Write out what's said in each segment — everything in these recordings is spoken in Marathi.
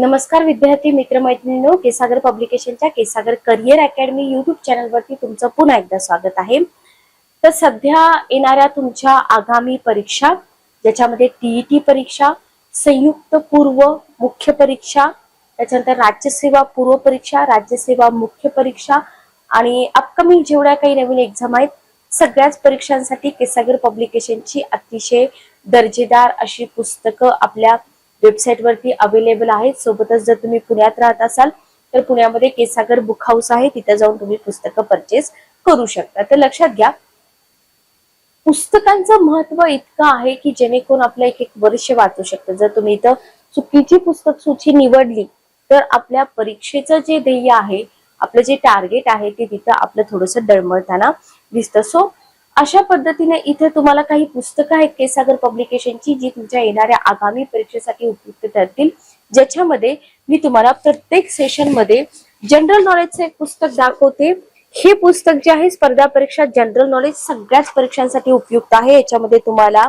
नमस्कार विद्यार्थी मित्रमैत्रिणींनो, केसागर पब्लिकेशनच्या केसागर करिअर अकॅडमी युट्यूब चॅनलवरती तुमचं पुन्हा एकदा स्वागत आहे। तर सध्या येणाऱ्या तुमच्या आगामी परीक्षा ज्याच्यामध्ये टीईटी परीक्षा, संयुक्त पूर्व मुख्य परीक्षा, त्याच्यानंतर राज्यसेवा पूर्व परीक्षा, राज्यसेवा मुख्य परीक्षा आणि अपकमिंग जेवढ्या काही नवीन एक्झाम आहेत सगळ्याच परीक्षांसाठी केसागर पब्लिकेशनची अतिशय दर्जेदार अशी पुस्तकं आपल्या वेबसाईट वरती अवेलेबल आहेत। सोबतच जर तुम्ही पुण्यात राहत असाल तर पुण्यामध्ये केसागर बुक हाऊस आहे, तिथे जाऊन तुम्ही पुस्तकं परचेस करू शकता। तर लक्षात घ्या, पुस्तकांचं महत्व इतकं आहे की जेणेकरून आपलं एक एक वर्ष वाचू शकतं। जर तुम्ही इथं चुकीची पुस्तक सूची निवडली तर आपल्या परीक्षेचं जे ध्येय आहे, आपलं जे टार्गेट आहे ते तिथं आपलं थोडंसं डळमळताना दिसतं। सो अशा पद्धतीने इथे तुम्हाला काही पुस्तकं आहेत केसागर पब्लिकेशनची जी तुमच्या येणाऱ्या आगामी परीक्षेसाठी उपयुक्त ठरतील, ज्याच्यामध्ये मी तुम्हाला प्रत्येक सेशन मध्ये जनरल नॉलेजचं एक पुस्तक दाखवते। हे पुस्तक जे आहे स्पर्धा परीक्षा जनरल नॉलेज सगळ्याच परीक्षांसाठी उपयुक्त आहे। याच्यामध्ये तुम्हाला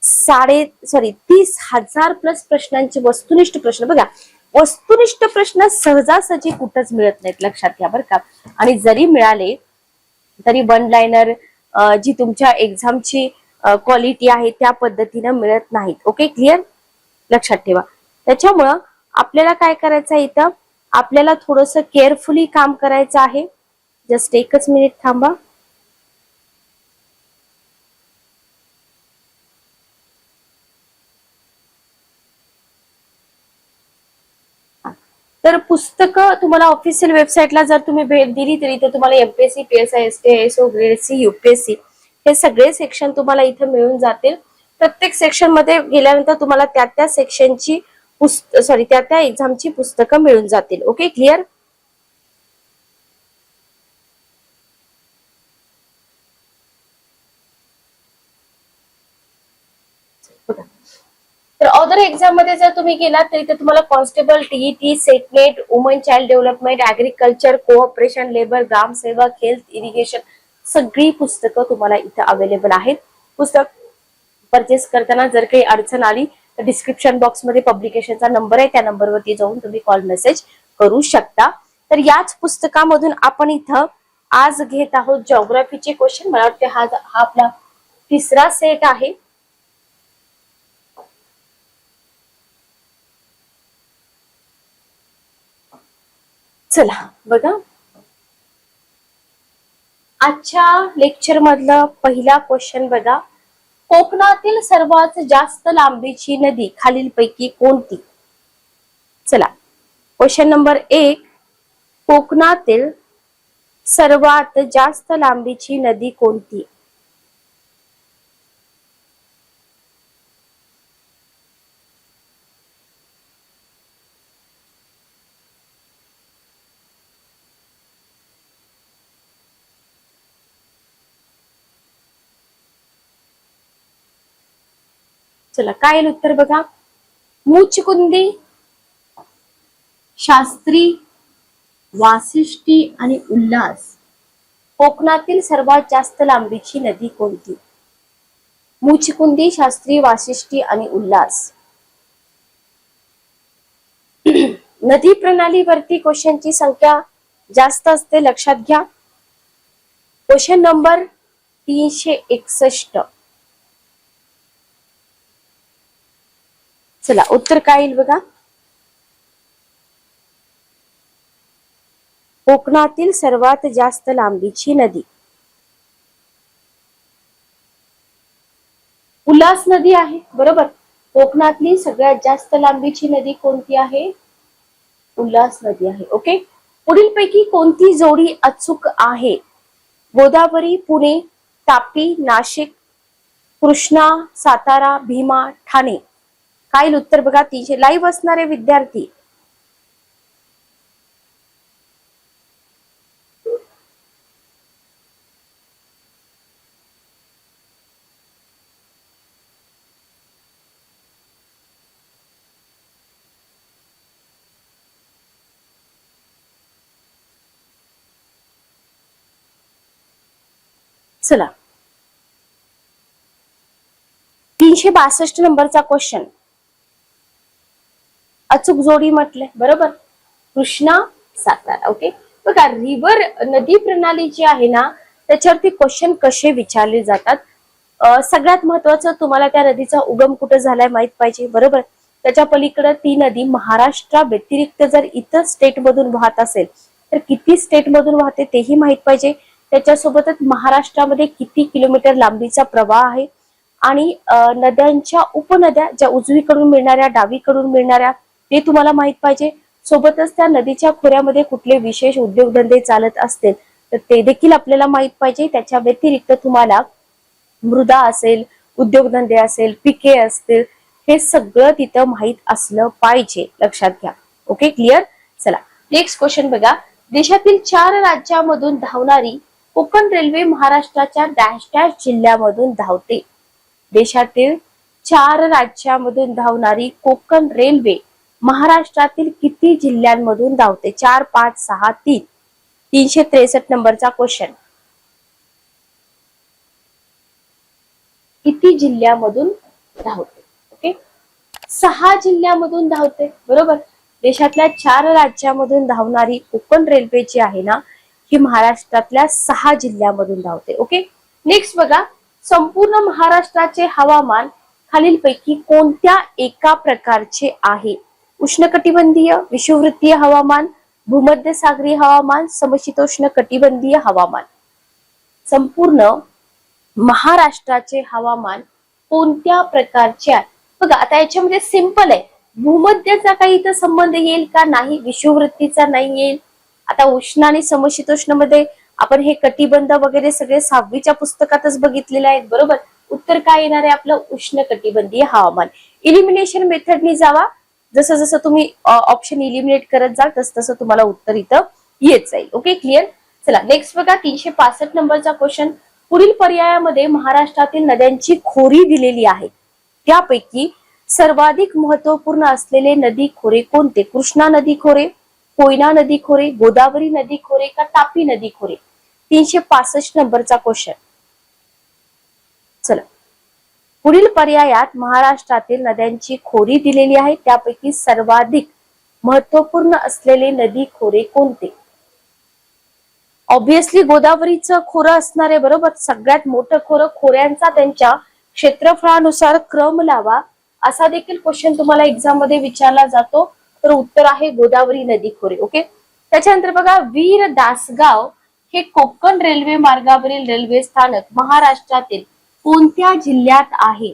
30,000 प्लस प्रश्नांचे वस्तुनिष्ठ प्रश्न, बघा वस्तुनिष्ठ प्रश्न सहजासहजी कुठंच मिळत नाहीत, लक्षात घ्या बरं का। आणि जरी मिळाले तरी वन लाइनर जी तुमच्या एक्झामची क्वालिटी आहे त्या पद्धतीने मिळत नाहीत। ओके, क्लिअर, लक्षात ठेवा। त्याच्यामुळं आपल्याला काय करायचं आहे, इथं आपल्याला थोडंसं केअरफुली काम करायचं आहे। जस्ट एकच मिनिट थांबा। तर पुस्तकं तुम्हाला ऑफिशियल वेबसाईटला जर तुम्ही भेट दिली तर इथे तुम्हाला MPSC, PSI, STSO, grade C, UPSC हे सगळे सेक्शन तुम्हाला इथे मिळून जातील। प्रत्येक सेक्शन मध्ये गेल्यानंतर तुम्हाला त्या सेक्शनची त्या एक्झामची पुस्तकं मिळून जातील। Okay, clear. तर अदर एक्झाम मध्ये जर तुम्ही गेलात तर इथे तुम्हाला constable, TET, SET NET, woman child development, agriculture, cooperation, labour, ग्रामसेवक, हेल्थ, इरिगेशन सगळी पुस्तकं तुम्हाला इथे अवेलेबल आहेत। पुस्तक परचेस करताना जर काही अडचण आली तर डिस्क्रिप्शन बॉक्स मध्ये पब्लिकेशनचा नंबर आहे, त्या नंबरवरती जाऊन तुम्ही कॉल मेसेज करू शकता। तर याच पुस्तकामधून आपण इथं आज घेत आहोत जिओग्राफीचे क्वेश्चन। मला वाटते हा आपला तिसरा सेट आहे। चला बघा, आजच्या लेक्चर मधला पहिला क्वेश्चन बघा, कोकणातील सर्वात जास्त लांबीची नदी खालीलपैकी कोणती? चला, क्वेश्चन नंबर 1, कोकणातील सर्वात जास्त लांबीची नदी कोणती? चला, काय येईल उत्तर बघा, मुचकुंदी, शास्त्री, वासिष्ठी आणि उल्हास। कोकणातील सर्वात जास्त लांबीची नदी कोणती? मुचकुंदी, शास्त्री, वासिष्ठी आणि उल्हास। नदी प्रणालीवरती क्वेश्चनची संख्या जास्त असते, लक्षात घ्या। Question number 361। चला, उत्तर काय येईल बघा, कोकणातील सर्वात जास्त लांबीची नदी उल्हास नदी आहे, बरोबर। कोकणातली सगळ्यात जास्त लांबीची नदी कोणती आहे? उल्हास नदी आहे। ओके, पुढीलपैकी कोणती जोडी अचूक आहे? गोदावरी, पुणे, तापी, नाशिक, कृष्णा, सातारा, भीमा, ठाणे। काय उत्तर बघा, 300 लाईव्ह असणारे विद्यार्थी चला, 362 नंबरचा क्वेश्चन, अचूक जोडी म्हटले, बरोबर, कृष्णा सातारा. ओके, बघा रिव्हर नदी प्रणाली जी आहे ना त्याच्यावरती क्वेश्चन कसे विचारले जातात. सगळ्यात महत्वाचं तुम्हाला त्या नदीचा उगम कुठे झालाय माहित पाहिजे, बरोबर. त्याच्या पलीकडे ती नदी महाराष्ट्रा व्यतिरिक्त जर इतर स्टेट मधून वाहत असेल तर किती स्टेट मधून वाहते तेही माहित पाहिजे. त्याच्यासोबतच महाराष्ट्रामध्ये किती किलोमीटर लांबीचा प्रवाह आहे आणि नद्यांच्या उपनद्या ज्या उजवीकडून मिळणाऱ्या डावीकडून मिळणाऱ्या ते तुम्हाला माहित पाहिजे. सोबतच त्या नदीच्या खोऱ्यामध्ये कुठले विशेष उद्योगधंदे चालत असतील तर ते देखील आपल्याला माहित पाहिजे. त्याच्या व्यतिरिक्त तुम्हाला मृदा असेल, उद्योगधंदे असेल, पिके असतील, हे सगळं तिथं माहित असलं पाहिजे, लक्षात घ्या. Okay, clear. चला नेक्स्ट क्वेश्चन बघा. देशातील 4 राज्यामधून धावणारी कोकण रेल्वे महाराष्ट्राच्या डॅश डॅश जिल्ह्यामधून धावते. देशातील 4 राज्यामधून धावणारी कोकण रेल्वे महाराष्ट्रातील किती जिल्ह्यांमधून धावते? 4, 5, 6, 3. 363 नंबरचा क्वेश्चन. किती जिल्ह्यामधून धावते? ओके, 6 जिल्ह्यामधून धावते, बरोबर. देशातल्या 4 राज्यामधून धावणारी कोकण रेल्वे जी आहे ना ही महाराष्ट्रातल्या 6 जिल्ह्यामधून धावते. ओके, नेक्स्ट बघा. संपूर्ण महाराष्ट्राचे हवामान खालीलपैकी कोणत्या एका प्रकारचे आहे? उष्णकटिबंधीय, विषुववृत्तीय हवामान, भूमध्य सागरीय हवामान, समशीतोष्ण कटिबंधीय हवामान. संपूर्ण महाराष्ट्राचे हवामान कोणत्या प्रकारचे आहे? बघा आता याच्यामध्ये सिंपल आहे. भूमध्यचा काही इथं संबंध येईल का? नाही. विषुववृत्तीचा नाही येईल. आता उष्ण आणि समशीतोष्ण मध्ये आपण हे कटिबंध वगैरे सगळे 6वीच्या पुस्तकातच बघितलेले आहेत, बरोबर. उत्तर काय येणार आहे आपलं? उष्ण कटिबंधीय हवामान. इलिमिनेशन मेथडनी जावा. जसं जसं तुम्ही ऑप्शन इलिमिनेट करत जाल तसं तसं तुम्हाला उत्तर इथं येत जाईल. Okay, clear. चला नेक्स्ट बघा. 365 नंबरचा क्वेश्चन. पुढील पर्यायामध्ये महाराष्ट्रातील नद्यांची खोरी दिलेली आहे. त्यापैकी सर्वाधिक महत्वपूर्ण असलेले नदी खोरे कोणते? कृष्णा नदी खोरे, कोयना नदी खोरे, गोदावरी नदी खोरे का तापी नदी खोरे? 365 नंबरचा क्वेश्चन. चला, पुढील पर्यायात महाराष्ट्रातील नद्यांची खोरी दिलेली आहे. त्यापैकी सर्वाधिक महत्वपूर्ण असलेले नदी खोरे कोणते? ऑब्विसली गोदावरीचं खोरं असणार आहे, बरोबर. सगळ्यात मोठं खोरं. खोऱ्यांचा त्यांच्या क्षेत्रफळानुसार क्रम लावा असा देखील क्वेश्चन तुम्हाला एक्झाम मध्ये विचारला जातो. तर उत्तर आहे गोदावरी नदी खोरे. ओके, त्याच्यानंतर बघा. वीर दासगाव हे कोकण रेल्वे मार्गावरील रेल्वे स्थानक महाराष्ट्रातील कोणत्या जिल्ह्यात आहे?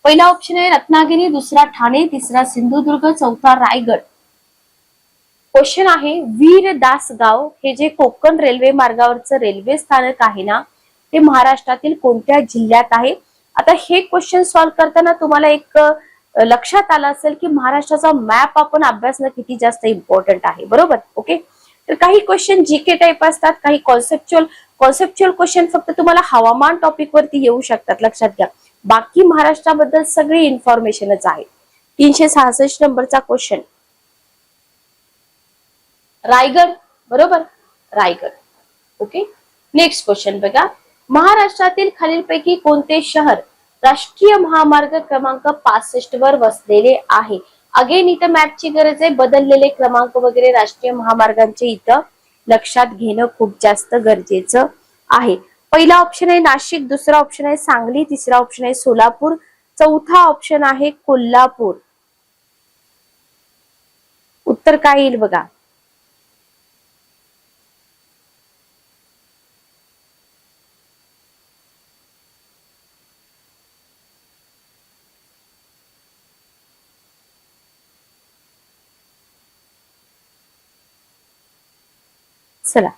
पहिला ऑप्शन आहे रत्नागिरी, दुसरा ठाणे, तिसरा सिंधुदुर्ग, चौथा रायगड. क्वेश्चन आहे वीर दासगाव हे जे कोकण रेल्वे मार्गावरचं रेल्वे स्थानक आहे ना ते महाराष्ट्रातील कोणत्या जिल्ह्यात आहे? आता हे क्वेश्चन सॉल्व्ह करताना तुम्हाला एक लक्षात आलं असेल की महाराष्ट्राचा मॅप आपण अभ्यासणं किती जास्त इम्पॉर्टंट आहे, बरोबर. ओके, तर काही क्वेश्चन जीके टाईप असतात, काही कॉन्सेप्च्युअल क्वेश्चन फक्त तुम्हाला हवामान टॉपिक वरती येऊ शकतात, लक्षात घ्या. बाकी महाराष्ट्राबद्दल सगळी इन्फॉर्मेशनच आहे. 366 नंबरचा क्वेश्चन. रायगड, बरोबर, रायगड. ओके, नेक्स्ट क्वेश्चन बघा. महाराष्ट्रातील खालीलपैकी कोणते शहर राष्ट्रीय महामार्ग क्रमांक 65 वर वसलेले आहे? अगेन इथं मॅपची गरज आहे. बदललेले क्रमांक वगैरे राष्ट्रीय महामार्गांचे इथं लक्षात घेणं खूप जास्त गरजेचं आहे. पहिला ऑप्शन आहे नाशिक, दुसरा ऑप्शन आहे सांगली, तिसरा ऑप्शन आहे सोलापूर, चौथा ऑप्शन आहे कोल्हापूर. उत्तर काय येईल बघा. चला,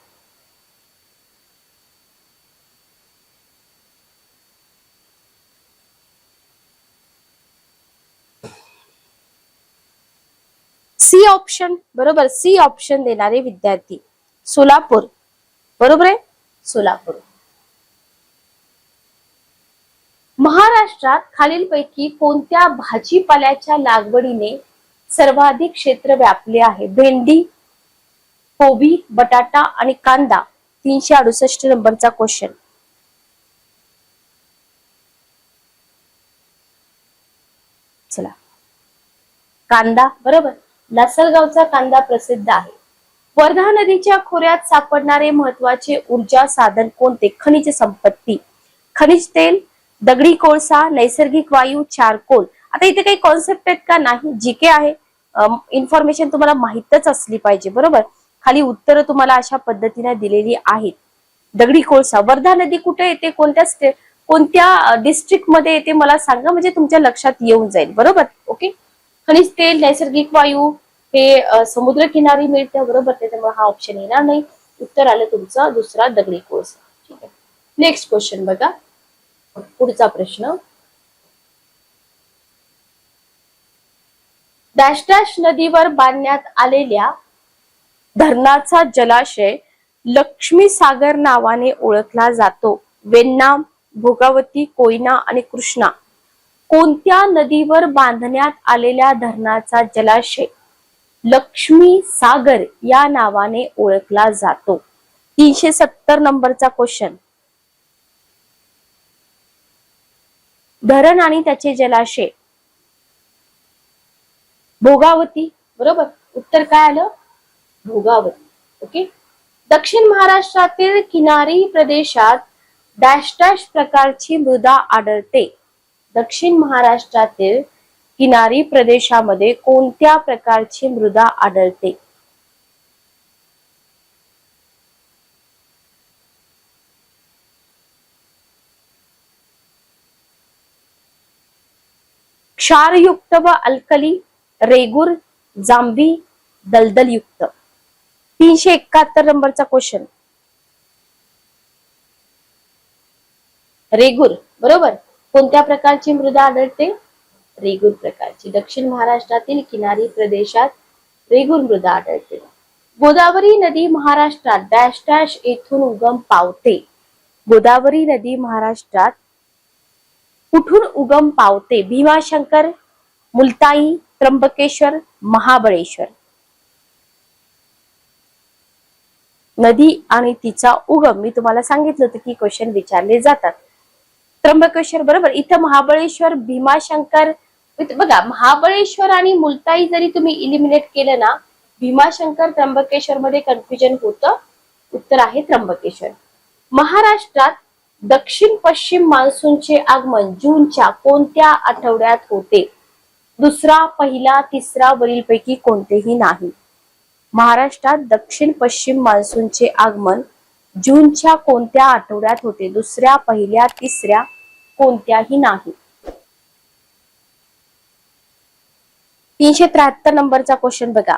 सी ऑप्शन, बरोबर. सी ऑप्शन देणारे विद्यार्थी सोलापूर, बरोबर आहे, सोलापूर. महाराष्ट्रात खालीलपैकी कोणत्या भाजीपाल्याच्या लागवडीने सर्वाधिक क्षेत्र व्यापले आहे? भेंडी, कोबी, बटाटा आणि कांदा. 368 नंबरचा क्वेश्चन. चला, कांदा, बरोबर. लासलगावचा कांदा प्रसिद्ध आहे. वर्धा नदीच्या खोऱ्यात सापडणारे महत्वाचे ऊर्जा साधन कोणते? खनिज संपत्ती, खनिज तेल, दगडी कोळसा, नैसर्गिक वायू, चारकोल. आता इथे काही कॉन्सेप्ट आहेत का? नाही. जीके आहे, इन्फॉर्मेशन तुम्हाला माहितच असली पाहिजे, बरोबर. खाली उत्तर तुम्हाला अशा पद्धतीने दिलेली आहेत. दगडी कोळसा, वर्धा नदी कुठे येते, कोणत्या डिस्ट्रिक्ट मध्ये येते मला सांगा, म्हणजे तुमच्या लक्षात येऊन जाईल, बरोबर. ओके. खनिज तेल, नैसर्गिक वायू हे समुद्र किनारी मिळते, बरोबर. त्याच्यामुळे हा ऑप्शन येणार नाही. उत्तर आलं तुमचं दुसरा, दगडी कोळसा. ठीक आहे. नेक्स्ट क्वेश्चन बघा, पुढचा प्रश्न. डॅश डॅश नदीवर बांधण्यात आलेल्या धरणाचा जलाशय लक्ष्मी सागर नावाने ओळखला जातो. वेण्णा, भोगावती, कोयना आणि कृष्णा. कोणत्या नदीवर बांधण्यात आलेल्या धरणाचा जलाशय लक्ष्मी सागर या नावाने ओळखला जातो? 370 नंबरचा क्वेश्चन. धरण आणि त्याचे जलाशय. भोगावती, बरोबर. उत्तर काय आलं? भोगावती. ओके. दक्षिण महाराष्ट्रातील किनारी प्रदेशात डॅश डॅश प्रकारची मृदा आढळते. दक्षिण महाराष्ट्रातील किनारी प्रदेशामध्ये कोणत्या प्रकारची मृदा आढळते? क्षारयुक्त व अल्कली, रेगूर, जांभी, दलदलयुक्त. 371 नंबरचा क्वेश्चन. रेगूर, बरोबर. कोणत्या प्रकारची मृदा आढळते? रेगूर प्रकारची. दक्षिण महाराष्ट्रातील किनारी प्रदेशात रेगूर मृदा आढळते. गोदावरी नदी महाराष्ट्रात डॅश डॅश येथून उगम पावते. गोदावरी नदी महाराष्ट्रात कुठून उगम पावते? भीमाशंकर, मुलताई, त्र्यंबकेश्वर, महाबळेश्वर. नदी आणि तिचा उगम मी तुम्हाला सांगितलं होतं की क्वेश्चन विचारले जातात. त्र्यंबकेश्वर, बरोबर. इथं महाबळेश्वर, भीमाशंकर. बघा, महाबळेश्वर आणि मुलताई जरी तुम्ही इलिमिनेट केलं ना, भीमाशंकर, त्र्यंबकेश्वर मध्ये कन्फ्युजन होतं. उत्तर आहे त्र्यंबकेश्वर. महाराष्ट्रात दक्षिण पश्चिम मान्सूनचे आगमन जूनच्या कोणत्या आठवड्यात होते? दुसरा, पहिला, तिसरा, वरीलपैकी कोणतेही नाही. महाराष्ट्रात दक्षिण पश्चिम मान्सूनचे आगमन जूनच्या कोणत्या आठवड्यात होते? दुसऱ्या, पहिल्या, तिसऱ्या, कोणत्याही नाही. 373 नंबरचा क्वेश्चन बघा.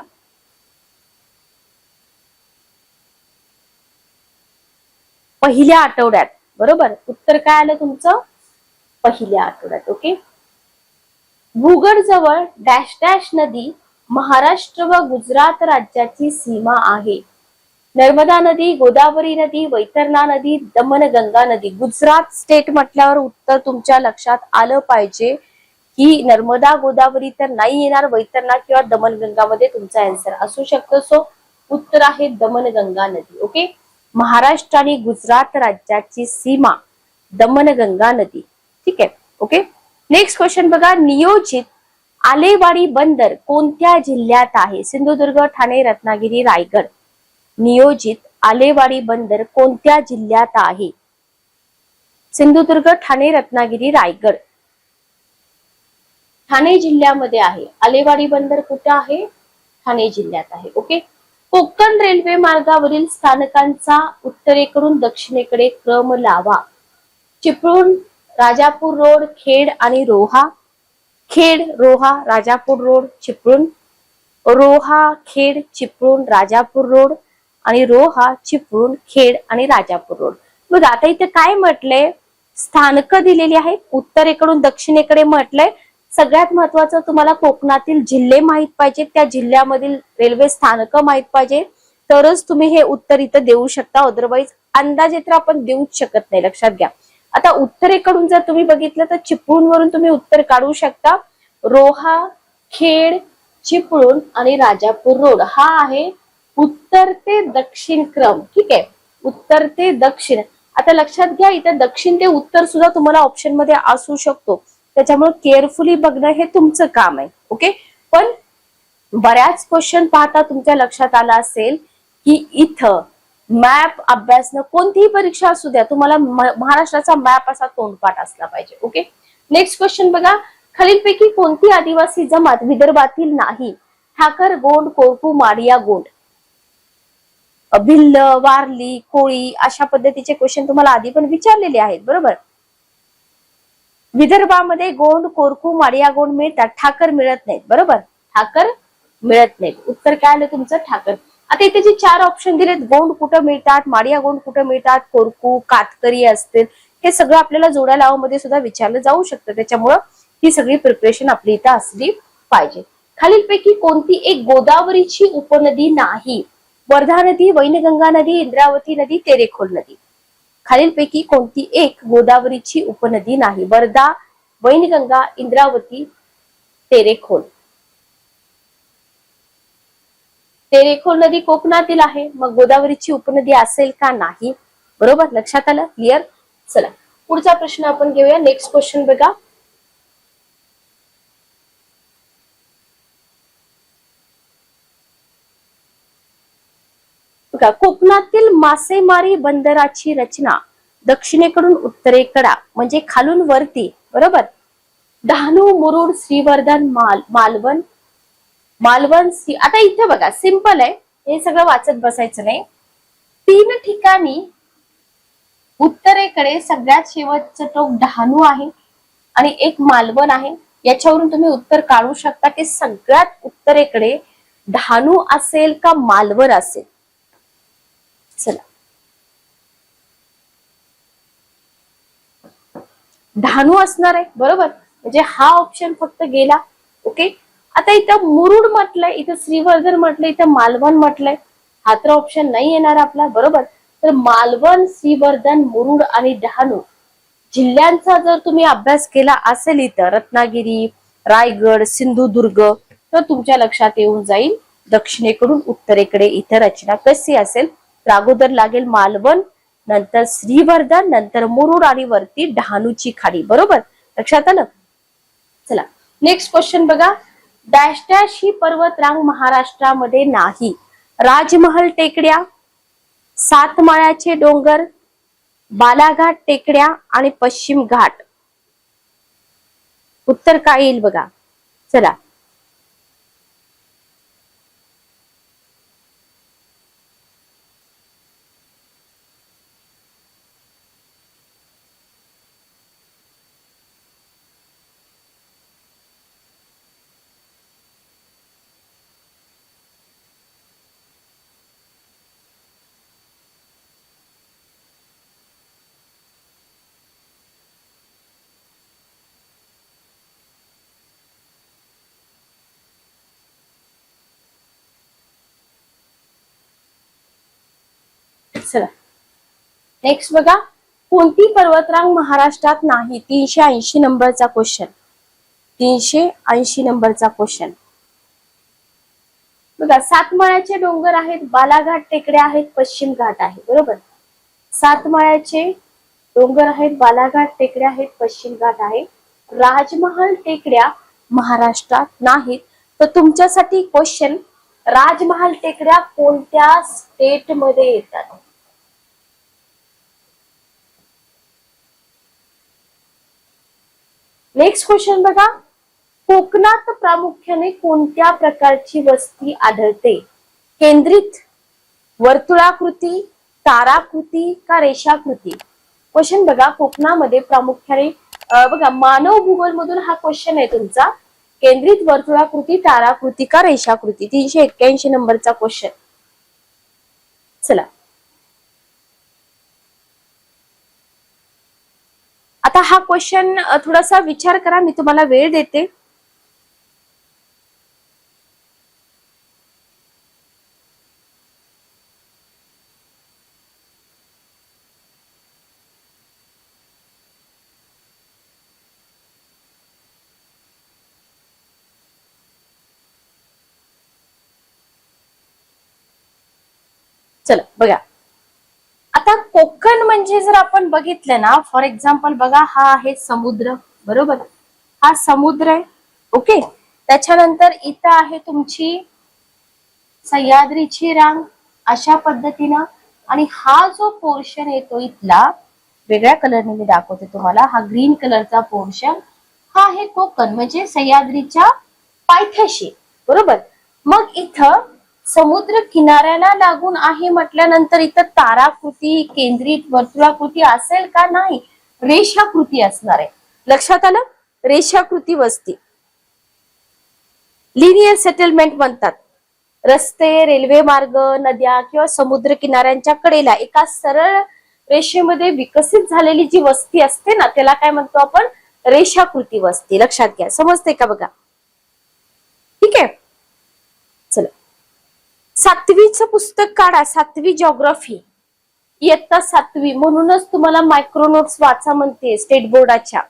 पहिल्या आठवड्यात, बरोबर. उत्तर काय आलं तुमचं? पहिल्या आठवड्यात. ओके. भूगड जवळ डॅश डॅश नदी महाराष्ट्र व गुजरात राज्याची सीमा आहे. नर्मदा नदी, गोदावरी नदी, वैतरणा नदी, दमणगंगा नदी. गुजरात स्टेट म्हटल्यावर उत्तर तुमच्या लक्षात आलं पाहिजे की नर्मदा, गोदावरी तर नाही येणार, वैतरणा किंवा दमणगंगा मध्ये तुमचा आन्सर असू शकतो. सो उत्तर आहे दमणगंगा नदी. ओके. महाराष्ट्र आणि गुजरात राज्याची सीमा दमणगंगा नदी. ठीक आहे. ओके. नेक्स्ट क्वेश्चन बघा. नियोजित आलेवाडी बंदर कोणत्या जिल्ह्यात आहे? सिंधुदुर्ग, ठाणे, रत्नागिरी, रायगड. नियोजित आलेवाडी बंदर कोणत्या जिल्ह्यात आहे? सिंधुदुर्ग, ठाणे, रत्नागिरी, रायगड. ठाणे जिल्ह्यामध्ये आहे. आलेवाडी बंदर कुठे आहे? ठाणे जिल्ह्यात आहे. ओके. कोकण रेल्वे मार्गावरील स्थानकांचा उत्तरेकडून दक्षिणेकडे क्रम लावा. चिपळूण, राजापूर रोड, खेड आणि रोहा. खेड, रोहा, राजापूर रोड, चिपळूण. रोहा, खेड, चिपळूण, राजापूर रोड आणि रोहा, चिपळूण, खेड आणि राजापूर रोड. बघा, आता इथे काय म्हटलंय? स्थानक दिलेली आहे. उत्तरेकडून दक्षिणेकडे म्हटलंय. सगळ्यात महत्वाचं तुम्हाला कोकणातील जिल्हे माहित पाहिजे, त्या जिल्ह्यामधील रेल्वे स्थानक माहित पाहिजे, तरच तुम्ही हे उत्तर इथं देऊ शकता. अदरवाईज अंदाजे तर आपण देऊच शकत नाही. लक्षात घ्या. आता उत्तरेकडून जर तुम्ही बघितलं तर चिपळूण वरून तुम्ही उत्तर काढू शकता. रोहा, खेड, चिपळूण आणि राजापूर रोड हा आहे उत्तर ते दक्षिण क्रम. ठीक आहे. उत्तर ते दक्षिण. आता लक्षात घ्या, इथं दक्षिण ते उत्तर सुद्धा तुम्हाला ऑप्शन मध्ये असू शकतो. त्याच्यामुळे केअरफुली बघणं हे तुमचं काम आहे. ओके. पण बऱ्याच क्वेश्चन पाहता तुमच्या लक्षात आलं असेल की इथं मॅप अभ्यासनं कोणतीही परीक्षा असू द्या, तुम्हाला महाराष्ट्राचा मॅप असा तोंडपाठ असला पाहिजे. ओके, नेक्स्ट क्वेश्चन बघा. खालीलपैकी कोणती आदिवासी जमात विदर्भातील नाही? ठाकर, गोंड, कोरकू, माडिया, गोंड. भिल्ल, वारली, कोळी अशा पद्धतीचे क्वेश्चन तुम्हाला आधी पण विचारलेले आहेत, बरोबर. विदर्भामध्ये गोंड, कोरकू, माडिया, गोंड मिळतात, ठाकर मिळत नाहीत, बरोबर. ठाकर मिळत नाहीत. उत्तर काय आलं तुमचं? ठाकर. आता इथे जे 4 ऑप्शन दिलेत, गोंड कुठं मिळतात, माडिया गोंड कुठं मिळतात, कोरकू, कातकरी असतील, हे सगळं आपल्याला जोड्या लावामध्ये सुद्धा विचारलं जाऊ शकतं. त्याच्यामुळं ही सगळी प्रिपरेशन आपली इथं असली पाहिजे. खालीलपैकी कोणती एक गोदावरीची उपनदी नाही? वर्धा नदी, वैनगंगा नदी, इंद्रावती नदी, तेरेखोल नदी. खालीलपैकी कोणती एक गोदावरीची उपनदी नाही? वर्धा, वैनगंगा, इंद्रावती, तेरेखोल. तेरेखोल नदी कोकणातील आहे, मग गोदावरीची उपनदी असेल का? नाही. बरोबर, लक्षात आलं? क्लिअर. चला पुढचा प्रश्न आपण घेऊया. नेक्स्ट क्वेश्चन बघा. कोकणातील मासेमारी बंदराची रचना दक्षिणेकडून उत्तरेकडा म्हणजे खालून वरती, बरोबर. डहाणू, मुरुड, श्रीवर्धन, मालवण. आता इथे बघा, सिंपल आहे, हे सगळं वाचत बसायचं नाही. 3 ठिकाणी उत्तरेकडे सगळ्यात शेवटचं टोक डहाणू आहे आणि एक मालवण आहे. याच्यावरून तुम्ही उत्तर काढू शकता की सगळ्यात उत्तरेकडे डहाणू असेल का मालवण असेल. चला, डहाणू असणार आहे, बरोबर. म्हणजे हा ऑप्शन फक्त गेला. ओके, आता इथं मुरुड म्हटलंय, इथं श्रीवर्धन म्हटलंय, इथं मालवण म्हटलंय, हा तर ऑप्शन नाही येणार आपला, बरोबर. तर मालवण, श्रीवर्धन, मुरुड आणि डहाणू जिल्ह्यांचा जर तुम्ही अभ्यास केला असेल इथं रत्नागिरी, रायगड, सिंधुदुर्ग, तर तुमच्या लक्षात येऊन जाईल दक्षिणेकडून उत्तरेकडे इथं रचना कशी असेल. तर अगोदर लागेल मालवण, नंतर श्रीवर्धन, नंतर मुरुड आणि वरती डहाणूची खाडी, बरोबर. लक्षात आलं. चला नेक्स्ट क्वेश्चन बघा. डॅश डॅश ही पर्वतरांग महाराष्ट्रामध्ये नाही? राजमहल टेकड्या, सातमाळ्याचे डोंगर, बालाघाट टेकड्या आणि पश्चिम घाट. उत्तर काय येईल बघा. चला, चला नेक्स्ट बघा. कोणती पर्वतरांग महाराष्ट्रात नाही? 380 नंबरचा क्वेश्चन. 380 नंबरचा क्वेश्चन बघा. सातमाळ्याचे डोंगर आहेत, बालाघाट टेकड्या आहेत, पश्चिम घाट आहे, बरोबर. सातमाळ्याचे डोंगर आहेत, बालाघाट टेकड्या आहेत, पश्चिम घाट आहे. राजमहल टेकड्या महाराष्ट्रात नाहीत. तर तुमच्यासाठी क्वेश्चन, राजमहल टेकड्या कोणत्या स्टेट मध्ये येतात? नेक्स्ट क्वेश्चन बघा. कोकणात प्रामुख्याने कोणत्या प्रकारची वस्ती आढळते? केंद्रित, वर्तुळाकृती, ताराकृती का रेषाकृती? क्वेश्चन बघा. कोकणामध्ये प्रामुख्याने बघा, मानव भूगोल मधून हा क्वेश्चन आहे तुमचा. केंद्रित, वर्तुळाकृती, ताराकृती का रेषाकृती? 381 नंबरचा क्वेश्चन. चला आता हा क्वेश्चन थोडासा विचार करा, मी तुम्हाला वेळ देते. चला बघा. आता कोकण म्हणजे जर आपण बघितलं ना, फॉर एक्झाम्पल बघा, हा आहे समुद्र, बरोबर. हा समुद्र आहे. ओके, त्याच्यानंतर इथं आहे तुमची सह्याद्रीची रांग अशा पद्धतीनं, आणि हा जो पोर्शन येतो इथला वेगळ्या कलरने मी दाखवते तुम्हाला, हा ग्रीन कलरचा पोर्शन हा आहे कोकण, म्हणजे सह्याद्रीच्या पायथ्याशी, बरोबर. मग इथं समुद्र किनाऱ्याला लागून आहे म्हटल्यानंतर इथं ताराकृती, केंद्रित वर्तुळाकृती असेल का? नाही, रेषाकृती असणार आहे. लक्षात आलं? रेषाकृती वस्ती, लिनियर सेटलमेंट म्हणतात. रस्ते, रेल्वे मार्ग, नद्या किंवा समुद्र किनाऱ्यांच्या कडेला एका सरळ रेषेमध्ये विकसित झालेली जी वस्ती असते ना, त्याला काय म्हणतो आपण? रेषाकृती वस्ती. लक्षात घ्या. समजते का बघा? ठीक आहे, चला 7वीचं पुस्तक काढा, 7वी जिओग्राफी, इयत्ता 7वी. म्हणूनच तुम्हाला मायक्रो नोट्स वाचा म्हणते स्टेट बोर्डाच्या.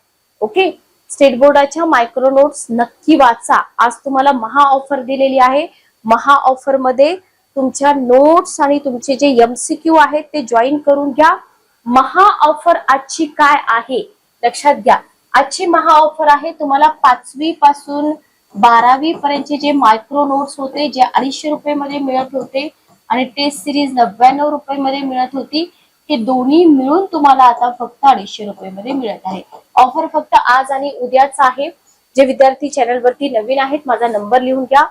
ओके, स्टेट बोर्डाच्या मायक्रो नोट्स नक्की वाचा. आज तुम्हाला महा ऑफर दिलेली आहे. महा ऑफर मध्ये तुमच्या नोट्स आणि तुमचे जे MCQ आहेत ते जॉईन करून घ्या. महा ऑफर आजची काय आहे लक्षात घ्या. आजची महा ऑफर आहे तुम्हाला 5वी पासून 12वी पर्यंतचे जे मायक्रो नोट्स होते, जे 250 रुपये मध्ये मिळत होते आणि टेस्ट सिरीज 99 रुपये मध्ये मिळत होती, हे दोन्ही मिळून तुम्हाला आता फक्त 250 रुपये मध्ये मिळत आहे. ऑफर फक्त आज आणि उद्याच आहे. जे विद्यार्थी चॅनल वरती नवीन आहेत, माझा नंबर लिहून घ्या,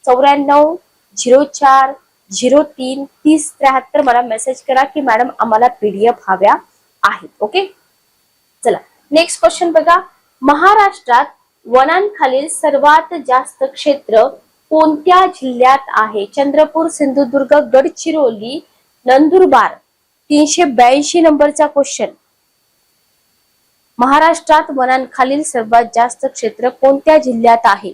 9404033073. मला मेसेज करा की मॅडम आम्हाला PDF हव्या आहेत. ओके, चला नेक्स्ट क्वेश्चन बघा. महाराष्ट्रात वनांखालील सर्वात जास्त क्षेत्र कोणत्या जिल्ह्यात आहे? चंद्रपूर, सिंधुदुर्ग, गडचिरोली, नंदुरबार. 382 नंबरचा क्वेश्चन. महाराष्ट्रात वनांखालील सर्वात जास्त क्षेत्र कोणत्या जिल्ह्यात आहे?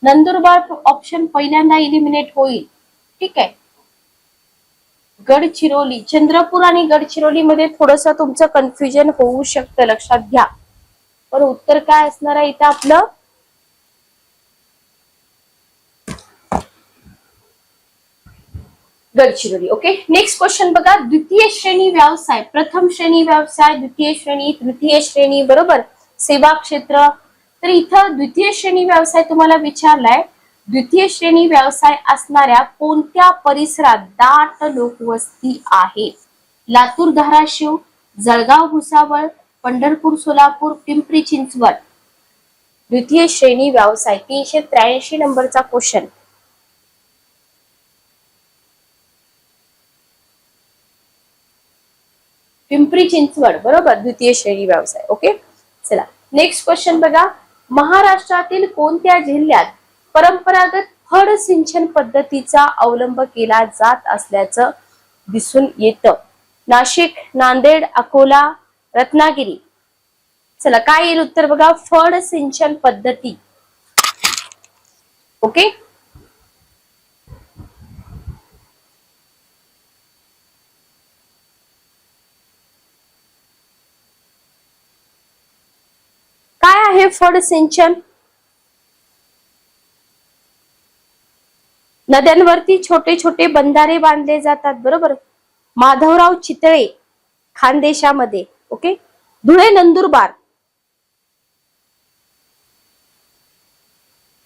नंदुरबार ऑप्शन पहिल्यांदा इलिमिनेट होईल. ठीक आहे. गडचिरोली, चंद्रपूर आणि गडचिरोली मध्ये थोडस तुमचं कन्फ्युजन होऊ शकतं, लक्षात घ्या. पण उत्तर काय असणार आहे इथं आपलं? गडचिरोली. ओके, नेक्स्ट क्वेश्चन बघा. द्वितीय श्रेणी व्यवसाय, प्रथम श्रेणी व्यवसाय, द्वितीय श्रेणी, तृतीय श्रेणी, बरोबर, सेवा क्षेत्र. तर इथं द्वितीय श्रेणी व्यवसाय तुम्हाला विचारलाय. द्वितीय श्रेणी व्यवसाय असणाऱ्या कोणत्या परिसरात दाट लोकवस्ती आहे? लातूर, धाराशिव, जळगाव, भुसावळ, पंढरपूर, सोलापूर, पिंपरी चिंचवड. द्वितीय श्रेणी व्यवसाय, 383 नंबरचा क्वेश्चन. पिंपरी चिंचवड, बरोबर, द्वितीय श्रेणी व्यवसाय. ओके, चला नेक्स्ट क्वेश्चन बघा. महाराष्ट्रातील कोणत्या जिल्ह्यात परंपरागत फळ सिंचन पद्धतीचा अवलंब केला जात असल्याचं दिसून येतं? नाशिक, नांदेड, अकोला, रत्नागिरी. चला काय येईल उत्तर बघा. फळ सिंचन पद्धती. ओके, काय आहे फळ सिंचन? नद्यांवरती छोटे छोटे बंधारे बांधले जातात, बरोबर. माधवराव चितळे, खानदेशामध्ये. ओके, धुळे, नंदुरबार.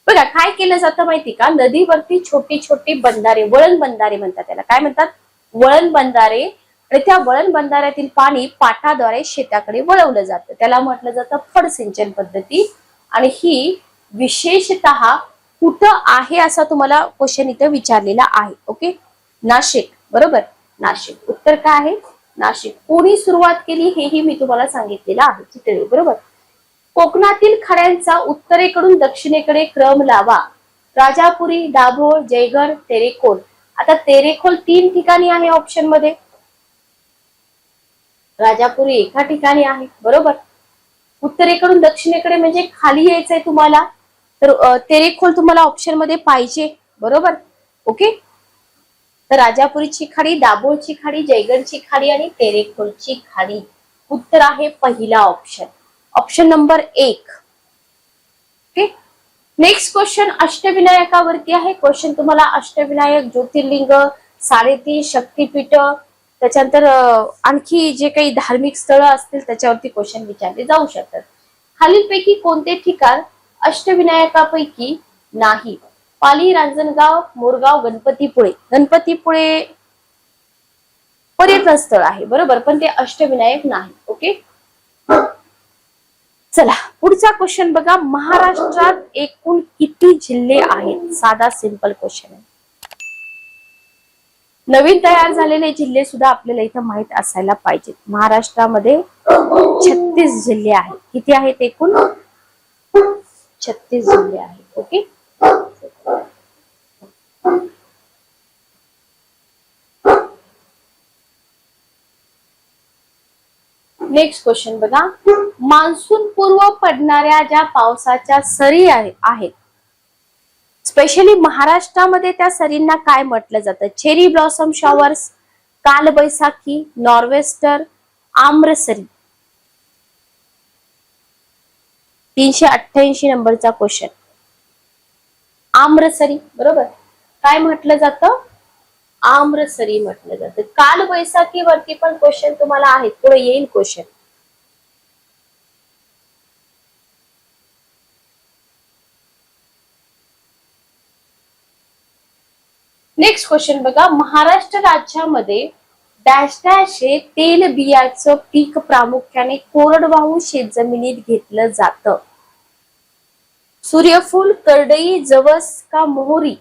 बघा काय केलं जातं माहिती का, नदीवरती छोटे छोटे बंधारे, वळण बंधारे म्हणतात त्याला. काय म्हणतात? वळण बंधारे. आणि त्या वळण बंधाऱ्यातील पाणी पाटाद्वारे शेताकडे वळवलं जातं, त्याला म्हटलं जातं फळ सिंचन पद्धती. आणि ही विशेषतः कुठं आहे असा तुम्हाला क्वेश्चन इथं विचारलेला आहे. ओके, नाशिक, बरोबर, नाशिक. उत्तर काय आहे? नाशिक. कोणी सुरुवात केली हेही मी तुम्हाला सांगितलेलं आहे, चितळे, बरोबर. कोकणातील खड्यांचा उत्तरेकडून दक्षिणेकडे क्रम लावा. राजापुरी, दाभोळ, जयगड, तेरेखोल. आता तेरेखोल 3 ठिकाणी आहे ऑप्शन मध्ये, राजापुरी एका ठिकाणी आहे, बरोबर. उत्तरेकडून दक्षिणेकडे म्हणजे खाली यायचंय तुम्हाला, तर तेरेखोल तुम्हाला ऑप्शन मध्ये पाहिजे, बरोबर. ओके, तर राजापुरीची खाडी, दाभोळची खाडी, जयगडची खाडी आणि तेरेखोलची खाडी. उत्तर आहे पहिला option, option number 1. Okay, next question अष्टविनायकावरती आहे. क्वेश्चन तुम्हाला अष्टविनायक, ज्योतिर्लिंग, 3.5 शक्तीपीठ, त्याच्यानंतर आणखी जे काही धार्मिक स्थळ असतील त्याच्यावरती क्वेश्चन विचारले जाऊ शकतात. खालीलपैकी कोणते ठिकाण अष्टविनायकापैकी नाही? पाली, रांजणगाव, मोरगाव, गणपतीपुळे. गणपतीपुळे पर्यटन स्थळ आहे बरोबर, पण ते अष्टविनायक नाही. ओके, चला पुढचा क्वेश्चन बघा. महाराष्ट्रात एकूण किती जिल्हे आहेत? साधा सिंपल क्वेश्चन आहे. नवीन तयार झालेले जिल्हे सुद्धा आपल्याला इथं माहित असायला पाहिजेत. महाराष्ट्रामध्ये 36 जिल्हे आहेत. किती आहेत एकूण? 36 जिल्हे आहेत. ओके, नेक्स्ट क्वेश्चन बघा. मान्सून पूर्व पडणाऱ्या ज्या पावसाच्या सरी आहेत, स्पेशली महाराष्ट्रामध्ये त्या सरींना काय म्हटलं जातं? Cherry blossom showers, Kalbaisakhi, norwester, आम्रसरी. 388 नंबरचा क्वेश्चन. आम्रसरी बरोबर. काय म्हटलं जातं? आम्रसरी म्हटलं जातं. कालबैसाखी वरती पण क्वेश्चन तुम्हाला आहेत, पुढे येईल क्वेश्चन. नेक्स्ट क्वेश्चन बघा. महाराष्ट्र राज्यामध्ये डॅश डॅश हे तेल बियाचं पीक प्रामुख्याने कोरडवाहू शेतजमिनीत घेतलं जातं? सूर्यफूल, करडई, जवस का मोहरी?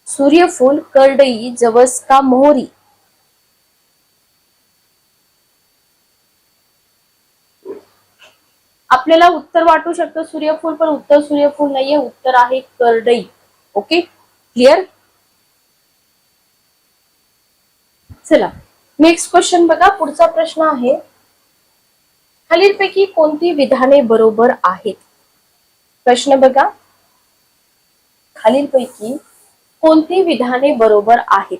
सूर्यफूल, करडई, जवस का मोहरी? आपल्याला उत्तर वाटू शकतं सूर्यफूल, पण उत्तर सूर्यफूल नाहीये, उत्तर आहे करडई. Okay, clear. चला नेक्स्ट क्वेश्चन बघा. पुढचा प्रश्न आहे, खालीलपैकी कोणती विधाने बरोबर आहेत? प्रश्न बघा, खालीलपैकी कोणती विधाने बरोबर आहेत?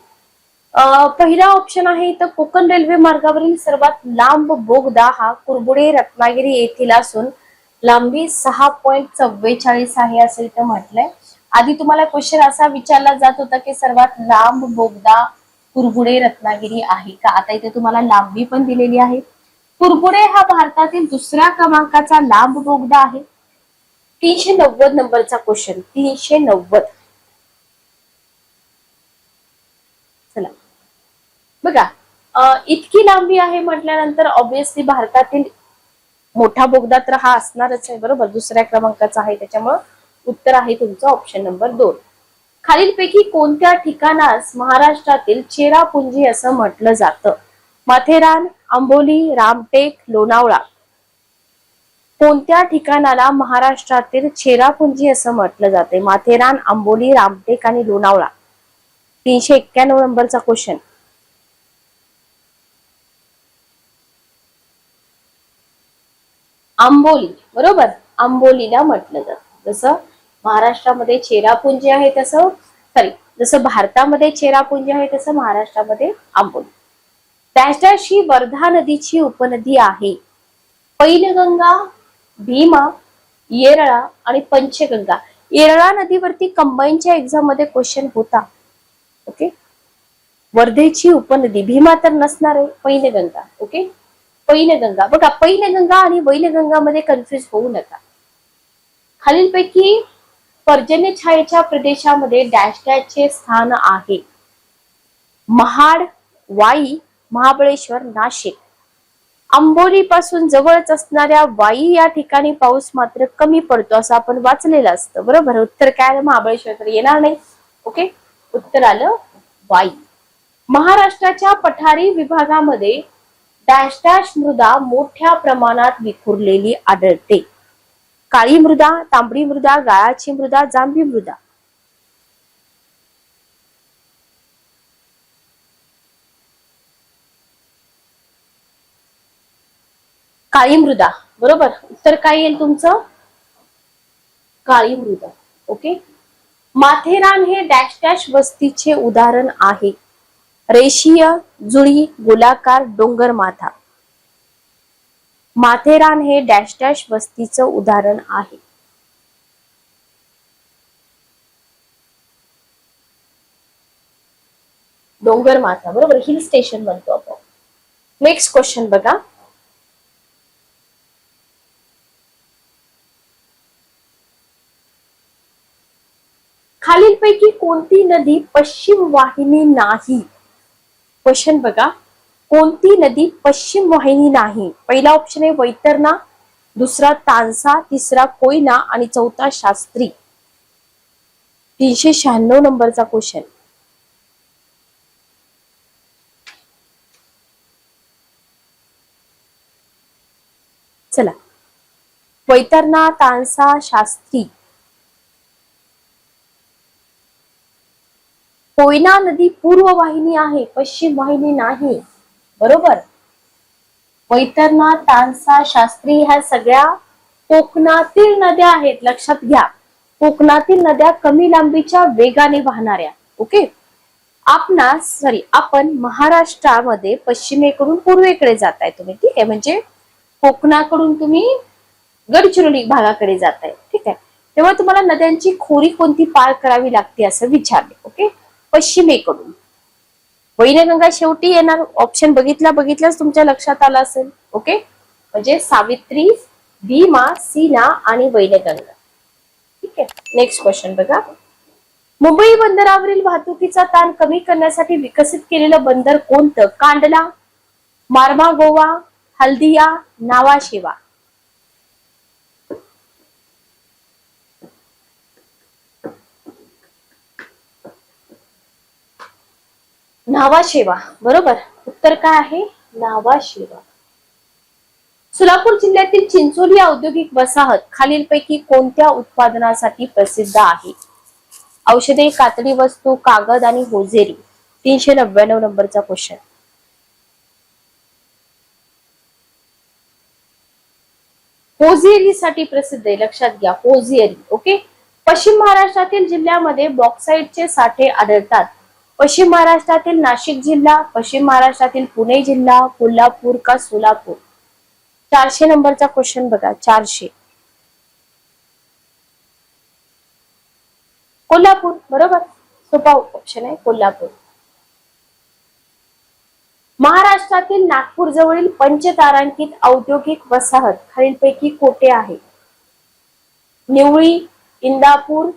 पहिला ऑप्शन आहे तर कोकण रेल्वे मार्गावरील सर्वात लांब बोगदा हा कुरबुडे रत्नागिरी येथील असून लांबी 6.44 आहे असं इथं म्हटलंय. आधी तुम्हाला क्वेश्चन असा विचारला जात होता की सर्वात लांब बोगदा कुरबुडे रत्नागिरी आहे का? आता इथे तुम्हाला लांबी पण दिलेली आहे. कुरबुडे हा भारतातील दुसऱ्या क्रमांकाचा लांब बोगदा आहे. 390 नंबरचा क्वेश्चन. 390. चला बघा, इतकी लांबी आहे म्हटल्यानंतर ऑब्विसली भारतातील मोठा बोगदा तर हा असणारच आहे बरोबर, दुसऱ्या क्रमांकाचा आहे, त्याच्यामुळे उत्तर आहे तुमचं ऑप्शन नंबर 2. खालीलपैकी कोणत्या ठिकाणास महाराष्ट्रातील चेरापुंजी असं म्हटलं जातं? माथेरान, आंबोली, रामटेक, लोणावळा. कोणत्या ठिकाणाला महाराष्ट्रातील चेरापुंजी असं म्हटलं जाते? माथेरान, आंबोली, रामटेक आणि लोणावळा. 391 नंबरचा क्वेश्चन. आंबोली बरोबर, आंबोलीला म्हटलं जातं. जसं महाराष्ट्रामध्ये चेरापुंजी आहे तसं, जसं भारतामध्ये चेरापुंजी आहे तसं महाराष्ट्रामध्ये आंबोली. डॅश डॅश ही वर्धा नदीची उपनदी आहे? पैनगंगा, भीमा, येरळा आणि पंचगंगा. येरळा नदीवरती कंबाईनच्या एक्झाम मध्ये क्वेश्चन होता. ओके, वर्धेची उपनदी, भीमा तर नसणार आहे, पैनगंगा. ओके, पैनगंगा. बघा, पैनगंगा आणि वैनगंगा मध्ये कन्फ्युज होऊ नका. खालीलपैकी पर्जन्य छायेच्या प्रदेशामध्ये डॅश डॅशचे स्थान आहे? महाड, वाई, महाबळेश्वर, नाशिक. आंबोली पासून जवळच असणाऱ्या वाई या ठिकाणी पाऊस मात्र कमी पडतो असं आपण वाचलेलं असतं बरोबर. उत्तर काय? महाबळेश्वर येणार नाही. ओके, उत्तर आलं वाई. महाराष्ट्राच्या पठारी विभागामध्ये डॅश डॅश मृदा मोठ्या प्रमाणात विखुरलेली आढळते? काळी मृदा, तांबडी मृदा, गाळाची मृदा, जांभी मृदा. काळी मृदा बरोबर. उत्तर काय येईल तुमचं? काळी मृदा. ओके. माथेरान हे डॅश डॅश वस्तीचे उदाहरण आहे? रेषीय, जुळी, गोलाकार, डोंगर माथा. माथेरान हे डॅश डॅश वस्तीचं उदाहरण आहे? डोंगर माथा, बरोबर, हिल स्टेशन म्हणतो आपण. नेक्स्ट क्वेश्चन बघा. खालीलपैकी कोणती नदी पश्चिम वाहिनी नाही? क्वेश्चन बघा, कोणती नदी पश्चिम वाहिनी नाही? पहिला ऑप्शन आहे वैतरणा, दुसरा तानसा, तिसरा कोयना आणि चौथा शास्त्री. 396 नंबरचा क्वेश्चन. चला, वैतरणा, तानसा, शास्त्री. कोयना नदी पूर्व वाहिनी आहे, पश्चिम वाहिनी नाही, बरोबर. वैतरणा, तानसा, शास्त्री ह्या सगळ्या कोकणातील नद्या आहेत, लक्षात घ्या. कोकणातील नद्या कमी लांबीच्या वेगाने वाहणाऱ्या. ओके. आपण महाराष्ट्रामध्ये पश्चिमेकडून पूर्वेकडे जाताय तुम्ही, ठीक आहे. म्हणजे कोकणाकडून तुम्ही गडचिरोली भागाकडे जाताय, ठीक आहे. तेव्हा तुम्हाला नद्यांची खोरी कोणती पार करावी लागते असं विचारले. ओके. पश्चिमेकडून वैनगंगा शेवटी येणार. ऑप्शन बघितल्याच तुमच्या लक्षात आला असेल. ओके. म्हणजे सावित्री, भीमा, सीना आणि वैनगंगा, ठीक आहे. नेक्स्ट क्वेश्चन बघा. मुंबई बंदरावरील वाहतुकीचा ताण कमी करण्यासाठी विकसित केलेलं बंदर कोणतं? कांडला, मार्मागोवा, हल्दिया, नावाशेवा. नावाशेवा, बरोबर. उत्तर काय आहे? नावाशेवा. सोलापूर जिल्ह्यातील चिंचोली औद्योगिक वसाहत खालीलपैकी कोणत्या उत्पादनासाठी प्रसिद्ध आहे? औषधे, कातडी वस्तू, कागद आणि होजेरी. 399 नंबरचा क्वेश्चन. होजेरीसाठी प्रसिद्ध आहे, लक्षात घ्या. होजेरी. ओके. पश्चिम महाराष्ट्रातील जिल्ह्यामध्ये बॉक्साईटचे साठे आढळतात. पश्चिम महाराष्ट्रातील नाशिक जिल्हा, पश्चिम महाराष्ट्रातील पुणे जिल्हा, कोल्हापूर का सोलापूर. 400 नंबरचा क्वेश्चन बघा. 400. कोल्हापूर, बरोबर. सोपा ऑप्शन आहे कोल्हापूर. महाराष्ट्रातील नागपूर जवळील पंचतारांकित औद्योगिक वसाहत खालीलपैकी कोठे आहे? निवळी, इंदापूर,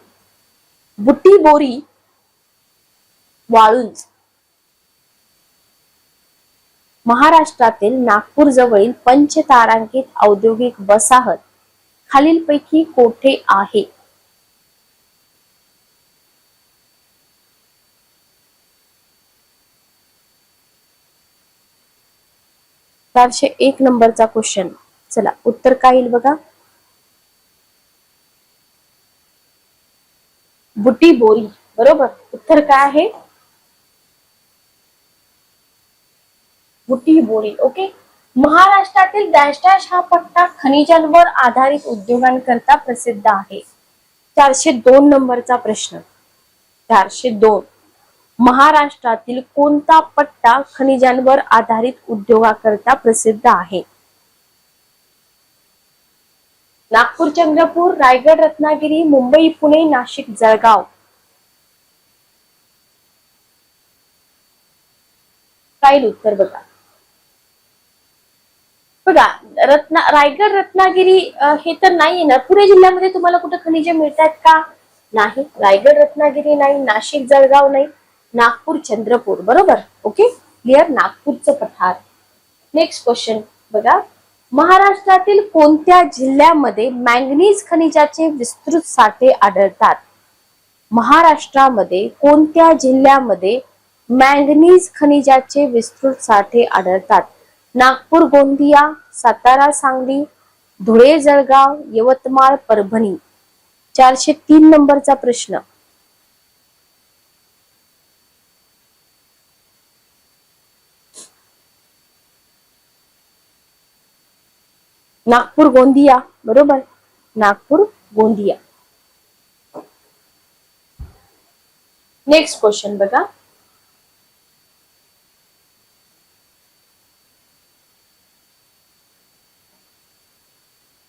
बुटीबोरी, वाळुंज. महाराष्ट्रातील नागपूर जवळील पंचतारांकित औद्योगिक वसाहत खालीलपैकी कोठे आहे? 401 नंबरचा क्वेश्चन. चला, उत्तर काय येईल बघा. बुटीबोरी, बरोबर. उत्तर काय आहे? बुटीबोरी. ओके. महाराष्ट्रातील डॅश डॅश हा पट्टा खनिजांवर आधारित उद्योगांकरता प्रसिद्ध आहे. 402 नंबरचा प्रश्न. 402. महाराष्ट्रातील कोणता पट्टा खनिजांवर आधारित उद्योगाकरता प्रसिद्ध आहे? नागपूर, चंद्रपूर, रायगड, रत्नागिरी, मुंबई, पुणे, नाशिक, जळगाव. काय उत्तर बघा. बघा, रायगड, रत्नागिरी हे तर नाही येणार. पुणे जिल्ह्यामध्ये तुम्हाला कुठे खनिजे मिळतात का? नाही. रायगड, रत्नागिरी नाही, नाशिक, जळगाव नाही, नागपूर, चंद्रपूर, बरोबर. ओके. क्लिअर. नागपूरचं पठार. नेक्स्ट क्वेश्चन बघा. महाराष्ट्रातील कोणत्या जिल्ह्यामध्ये मॅंगनीज खनिजाचे विस्तृत साठे आढळतात? महाराष्ट्रामध्ये कोणत्या जिल्ह्यामध्ये मॅंगनीज खनिजाचे विस्तृत साठे आढळतात? नागपूर, गोंदिया, सातारा, सांगली, धुळे, जळगाव, यवतमाळ, परभणी. 403 नंबरचा प्रश्न. नागपूर, गोंदिया, बरोबर. नागपूर, गोंदिया. नेक्स्ट क्वेश्चन बघा.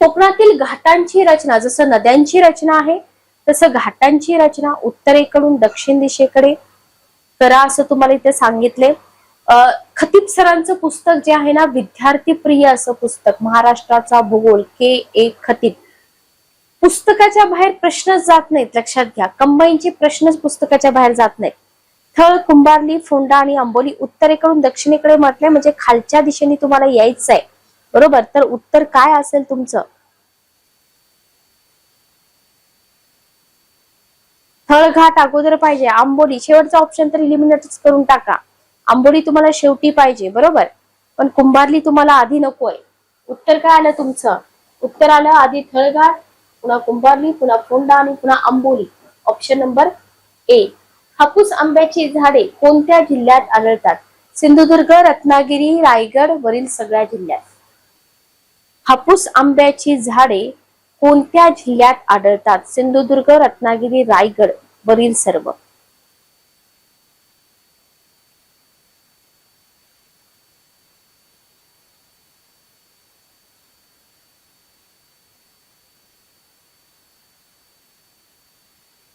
कोकणातील घाटांची रचना जसं नद्यांची रचना आहे तसं घाटांची रचना उत्तरेकडून दक्षिण दिशेकडे, करा असं तुम्हाला इथे सांगितले. खतीब सरांचं पुस्तक जे आहे ना, विद्यार्थी प्रिय असं पुस्तक, महाराष्ट्राचा भूगोल, के. खतीब. पुस्तकाच्या बाहेर प्रश्नच जात नाहीत, लक्षात घ्या. कंबाईनचे प्रश्नच पुस्तकाच्या बाहेर जात नाहीत. थळ, कुंभारली, फोंडा आणि आंबोली उत्तरेकडून दक्षिणेकडे म्हटले म्हणजे खालच्या दिशेने तुम्हाला यायचं आहे, बरोबर. तर उत्तर काय असेल तुमचं? थळघाट अगोदर पाहिजे, आंबोली शेवटचा ऑप्शन तर इलिमिनेटच करून टाका. आंबोली तुम्हाला शेवटी पाहिजे, बरोबर, पण कुंभारली तुम्हाला आधी नकोय. उत्तर काय आलं तुमचं? उत्तर आलं आधी थळघाट, पुन्हा कुंभारली, पुन्हा फोंडा आणि पुन्हा आंबोली. Option number A. हापूस आंब्याची झाडे कोणत्या जिल्ह्यात आढळतात? सिंधुदुर्ग, रत्नागिरी, रायगड, वरील सगळ्या जिल्ह्यात. हापूस आंब्याची झाडे कोणत्या जिल्ह्यात आढळतात? सिंधुदुर्ग, रत्नागिरी, रायगड, वरील सर्व.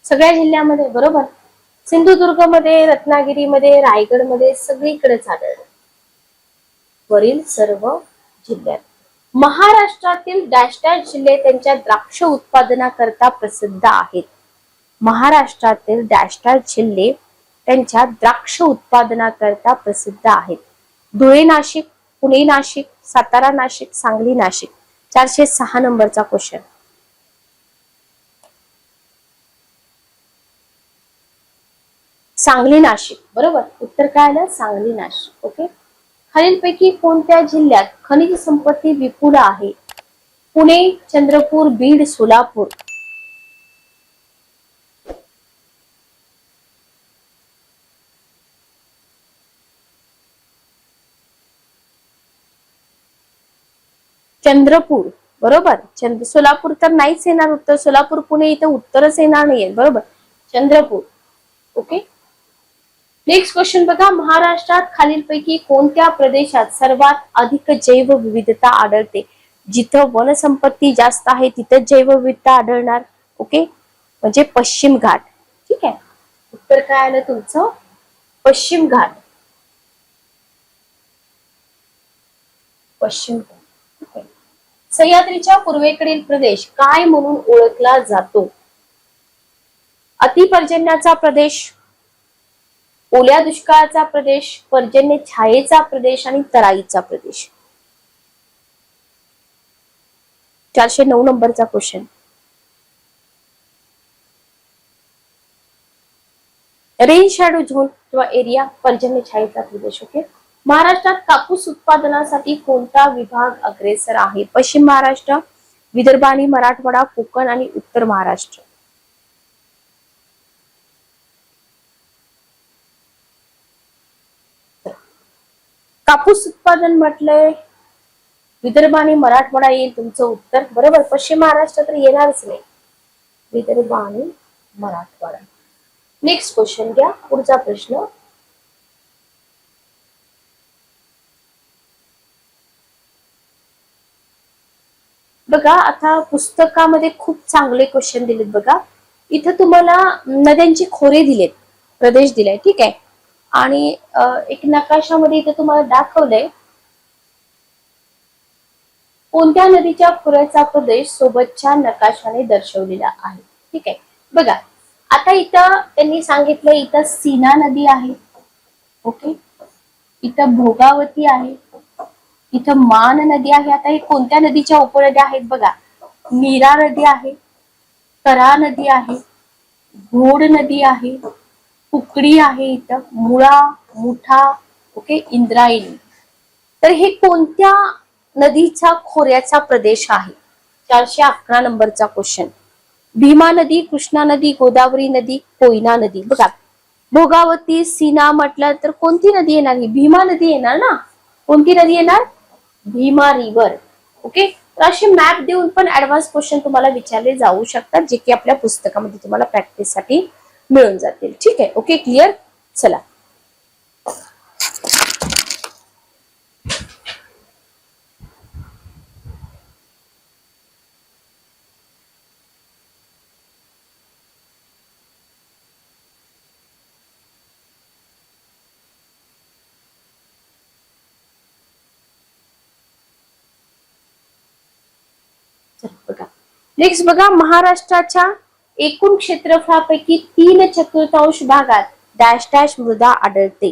सगळ्या जिल्ह्यामध्ये, बरोबर. सिंधुदुर्ग मध्ये, रत्नागिरीमध्ये, रायगडमध्ये सगळीकडेच आढळतात, वरील सर्व जिल्ह्यात. महाराष्ट्रातील डॅश डॅश जिल्हे त्यांच्या द्राक्ष उत्पादनाकरता प्रसिद्ध आहेत. महाराष्ट्रातील डॅश डॅश जिल्हे त्यांच्या द्राक्ष उत्पादनाकरता प्रसिद्ध आहेत. धुळे नाशिक, पुणे नाशिक, सातारा नाशिक, सांगली नाशिक. 406 नंबरचा क्वेश्चन. सांगली नाशिक, बरोबर. उत्तर काय आलं? सांगली नाशिक. ओके. खालीलपैकी कोणत्या जिल्ह्यात खनिज संपत्ती विपुल आहे? पुणे, चंद्रपूर, बीड, सोलापूर. चंद्रपूर, बरोबर. सोलापूर तर नाहीच येणार उत्तर. सोलापूर, पुणे इथं उत्तरच येणार नाहीये, बरोबर. चंद्रपूर. ओके. नेक्स्ट क्वेश्चन बघा. महाराष्ट्रात खालीलपैकी कोणत्या प्रदेशात सर्वात अधिक जैवविविधता आढळते? जिथं वनसंपत्ती जास्त आहे तिथं जैवविविधता आढळणार. ओके, म्हणजे पश्चिम घाट. ठीक आहे. उत्तर काय आलं तुमचं? पश्चिम घाट. पश्चिम घाट. सह्याद्रीच्या पूर्वेकडील प्रदेश काय म्हणून ओळखला जातो? अतिपर्जन्याचा प्रदेश, ओल्या दुष्काळाचा प्रदेश, पर्जन्य छायेचा प्रदेश आणि तराईचा प्रदेश. 409 नंबरचा क्वेश्चन. रेन शॅडो झोन किंवा एरिया, पर्जन्य छायेचा प्रदेश. ओके. महाराष्ट्रात कापूस उत्पादनासाठी कोणता विभाग अग्रेसर आहे? पश्चिम महाराष्ट्र, विदर्भ आणि मराठवाडा, कोकण आणि उत्तर महाराष्ट्र. कापूस उत्पादन म्हटलंय विदर्भ आणि मराठवाडा येईल तुमचं उत्तर, बरोबर. पश्चिम महाराष्ट्र तर येणारच नाही. विदर्भ आणि मराठवाडा. नेक्स्ट क्वेश्चन घ्या. पुढचा प्रश्न. बघा, आता पुस्तकामध्ये खूप चांगले क्वेश्चन दिलेत बघा. इथं तुम्हाला नद्यांची खोरे दिलेत, प्रदेश दिलाय, ठीक आहे. आणि एक नकाशामध्ये इथे तुम्हाला दाखवलंय कोणत्या नदीच्या खोऱ्याचा प्रदेश सोबतच्या नकाशाने दर्शवलेला आहे. ठीक आहे. बघा, आता इथं त्यांनी सांगितलं इथं सीना नदी आहे. ओके. इथं भोगावती आहे, इथं मान नदी आहे. आता हे कोणत्या नदीच्या उपनद्या आहेत बघा. नीरा नदी आहे, करा नदी आहे, घोड नदी आहे, कुकडी आहे, इथं मुळा, मुठा, ओके, इंद्रायणी. तर हे कोणत्या नदीचा खोऱ्याचा प्रदेश आहे? 411 नंबरचा क्वेश्चन. भीमा नदी, कृष्णा नदी, गोदावरी नदी, कोयना नदी. बघा, भोगावती, सीना म्हटलं तर कोणती नदी येणार? ही भीमा नदी येणार ना. कोणती नदी येणार? भीमा रिव्हर. ओके. तर असे मॅप देऊन पण ऍडव्हान्स क्वेश्चन तुम्हाला विचारले जाऊ शकतात, जे की आपल्या पुस्तकामध्ये तुम्हाला प्रॅक्टिस साठी मिळून जातील. ठीक आहे. Okay, clear. चला. बघा नेक्स्ट बघा, महाराष्ट्राच्या एकूण क्षेत्रफळापैकी 3/4 भागात डॅश डॅश मृदा आढळते.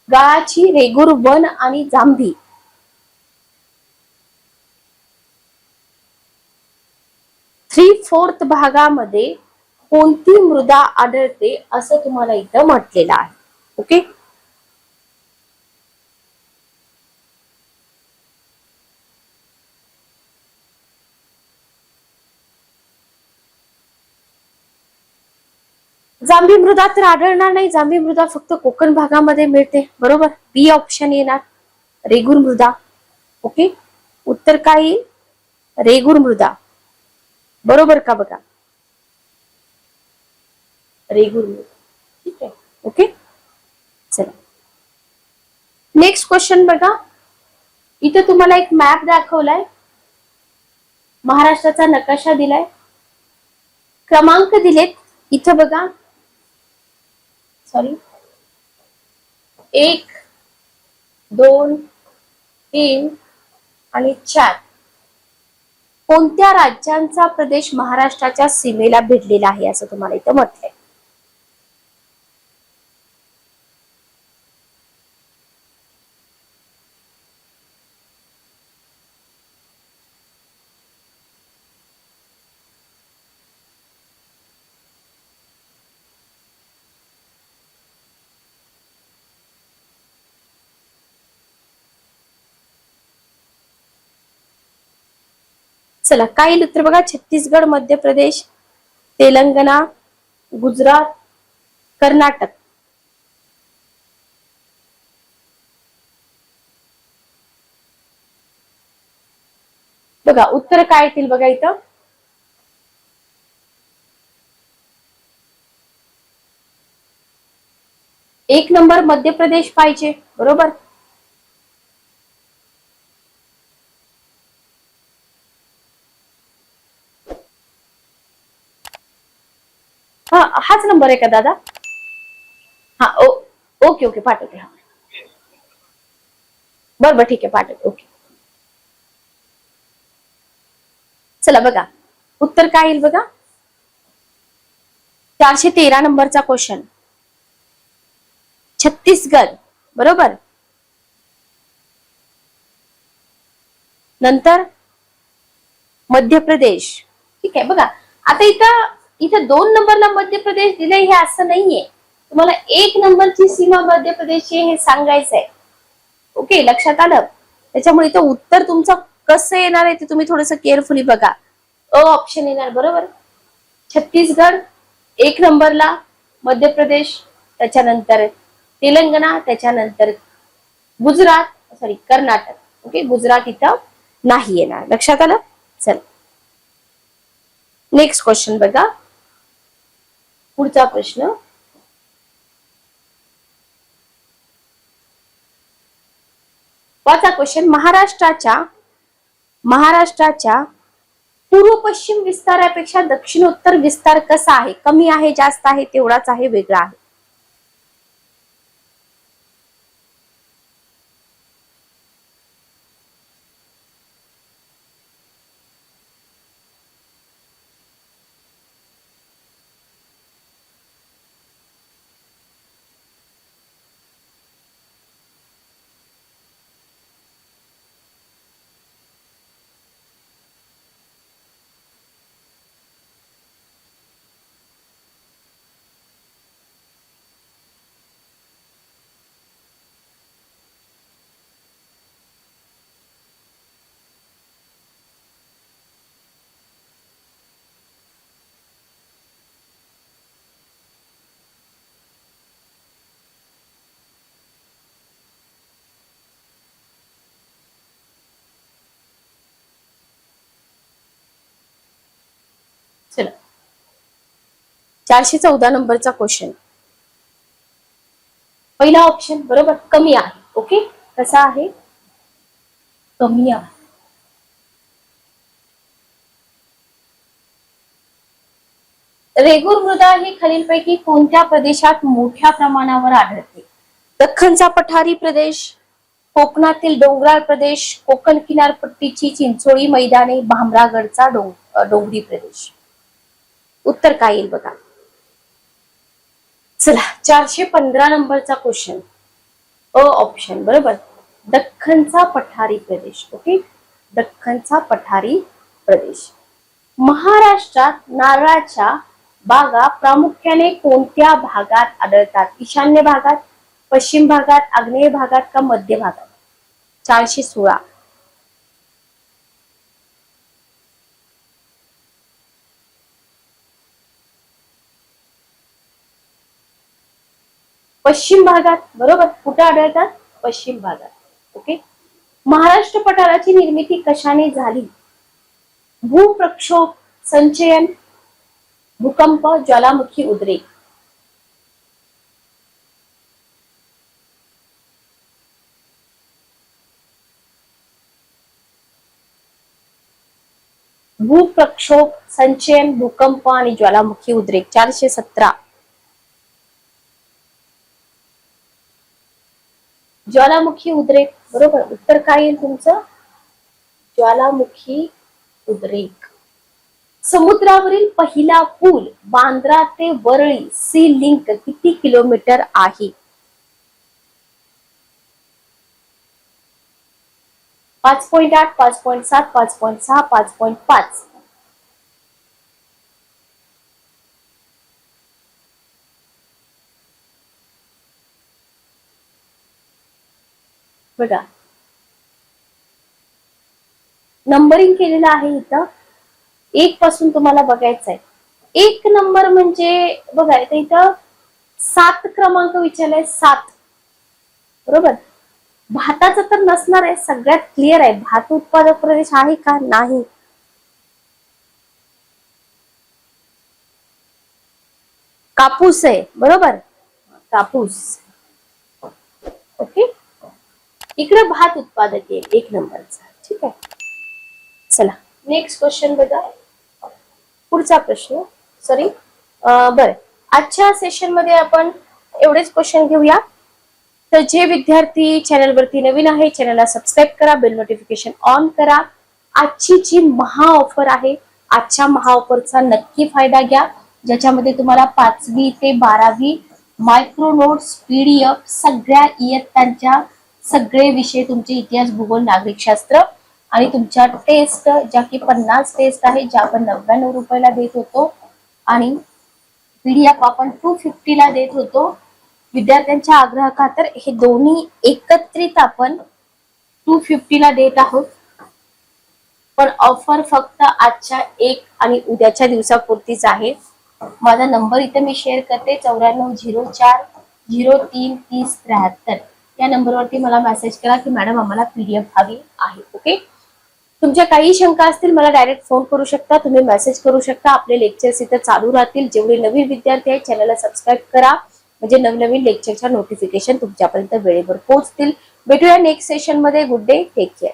गाळाची, रेगूर, वन आणि जांभी. 3/4 भागामध्ये कोणती मृदा आढळते असं तुम्हाला इथं म्हटलेलं आहे. ओके, जांभी मृदा तर आढळणार नाही. जांभी मृदा फक्त कोकण भागामध्ये मिळते. बरोबर, बी ऑप्शन येणार, रेगूर मृदा. ओके, उत्तर काय येईल? रेगूर मृदा. बरोबर का? बघा, रेगूर मृदा. ठीक आहे. ओके, चला नेक्स्ट क्वेश्चन बघा. इथे तुम्हाला एक मॅप दाखवलाय, महाराष्ट्राचा नकाशा दिलाय, क्रमांक दिलेत इथं बघा. सॉरी, 1, 2, 3 आणि 4 कोणत्या राज्यांचा प्रदेश महाराष्ट्राच्या सीमेला भिडलेला आहे असं तुम्हाला इथं म्हटलंय. चला काय येईल उत्तर बघा. छत्तीसगड, मध्य प्रदेश, तेलंगणा, गुजरात, कर्नाटक. बघा उत्तर काय येतील बघा इथं. एक नंबर मध्य प्रदेश पाहिजे. बरोबर, हाच नंबर आहे का दादा? हा, ओके ओके, पाठवते. हा, बरोबर, ठीक आहे, पाठवते. ओके, चला बघा उत्तर काय येईल बघा. 413 नंबरचा क्वेश्चन, छत्तीसगड. बरोबर, नंतर मध्य प्रदेश. ठीक आहे. बघा आता इथं 2 नंबरला मध्य प्रदेश दिले, हे असं नाहीये. तुम्हाला 1 नंबरची सीमा मध्य प्रदेशची हे सांगायचंय. ओके, लक्षात आलं. त्याच्यामुळे इथं उत्तर तुमचं कसं येणार आहे ते तुम्ही थोडस केअरफुली बघा. अ ऑप्शन येणार. बरोबर, छत्तीसगड 1 नंबरला, मध्य प्रदेश, त्याच्यानंतर तेलंगणा, त्याच्यानंतर गुजरात, सॉरी कर्नाटक. ओके, गुजरात इथं नाही येणार. लक्षात आलं. चल नेक्स्ट क्वेश्चन बघा. पुढचा प्रश्न, पाचवा क्वेश्चन, महाराष्ट्राच्या पूर्व पश्चिम विस्तारापेक्षा दक्षिणोत्तर विस्तार कसा आहे? कमी आहे, जास्त आहे, तेवढाच आहे, वेगळा आहे? चला 414 नंबरचा क्वेश्चन, पहिला ऑप्शन बरोबर, कमी आहे. ओके, कसा आहे? कमी आहे. रेगूर मृदा ही खालीलपैकी कोणत्या प्रदेशात मोठ्या प्रमाणावर आढळते? दख्खनचा पठारी प्रदेश, कोकणातील डोंगराळ प्रदेश, कोकण किनारपट्टीची चिंचोळी मैदाने, भामरागडचा डोंगरी प्रदेश. उत्तर काय येईल बघा. चला 415 नंबरचा क्वेश्चन. अ ऑप्शन बरोबर, दख्खनचा पठारी प्रदेश. ओके, दख्खनचा पठारी प्रदेश. महाराष्ट्रात नारळाच्या बागा प्रामुख्याने कोणत्या भागात आढळतात? ईशान्य भागात, पश्चिम भागात, आग्नेय भागात का मध्य भागात? 416. पश्चिम भागात बरोबर. कुठे आढळतात? पश्चिम भागात. ओके. महाराष्ट्र पठाराची निर्मिती कशाने झाली? भूप्रक्षोभ, संचयन, भूकंप, ज्वालामुखी उद्रेक. भूप्रक्षोभ, संचयन, भूकंप आणि ज्वालामुखी उद्रेक. 417. ज्वालामुखी उद्रेक बरोबर. उत्तर काय येईल तुमचं? ज्वालामुखी उद्रेक. समुद्रावरील पहिला पूल बांद्रा ते वरळी सी लिंक किती किलोमीटर आहे? 5.8, 5.7, 5.6, 5.5. बघा, नंबरिंग केलेलं आहे इथं. 1 पासून तुम्हाला बघायचं आहे. 1 नंबर म्हणजे बघा इथं 7 क्रमांक विचारलाय. 7 बरोबर. भाताचं तर नसणार आहे, सगळ्यात क्लिअर आहे. भात उत्पादक प्रदेश आहे का? नाही. कापूस आहे बरोबर. कापूस. ओके, इकडे भात उत्पादक आहे 1 नंबरचा. ठीक आहे. चला नेक्स्ट क्वेश्चन बघा. पुढचा प्रश्न. सॉरी बरं, आजच्या सेशन मध्ये आपण एवढेच क्वेश्चन घेऊया. तर जे विद्यार्थी चॅनलवरती नवीन आहे, चॅनलला सबस्क्राईब करा, बेल नोटिफिकेशन ऑन करा. आजची जी महा ऑफर आहे, आजच्या महा ऑफरचा नक्की फायदा घ्या, ज्याच्यामध्ये तुम्हाला 5वी ते 12वी मायक्रो नोट्स, PDF, सगळ्या इयत्तांच्या सगळे विषय, तुमचे इतिहास, भूगोल, नागरिकशास्त्र आणि तुमच्या टेस्ट, ज्या की 50 टेस्ट आहे, ज्या आपण 99 रुपयाला देत होतो आणि PDF आपण 250 ला देत होतो. विद्यार्थ्यांच्या आग्रहाखातर हे दोन्ही एकत्रित आपण 250 ला देत आहोत. पण ऑफर फक्त आजच्या 1 आणि उद्याच्या दिवसापुरतीच आहे. माझा नंबर इथे मी शेअर करते, 9404033073. या नंबरवरती मला मेसेज करा की मॅडम आम्हाला PDF हवी आहे. ओके, तुमच्या काही शंका असतील मला डायरेक्ट फोन करू शकता, तुम्ही मेसेज करू शकता. आपले लेक्चर्स इथे चालू राहतील. जेवढे नवीन विद्यार्थी आहेत चॅनलला सबस्क्राईब करा, म्हणजे नवनवीन लेक्चरच्या नोटिफिकेशन तुमच्यापर्यंत वेळेवर पोहोचतील. भेटूया नेक्स्ट सेशन मध्ये. Good day, take care.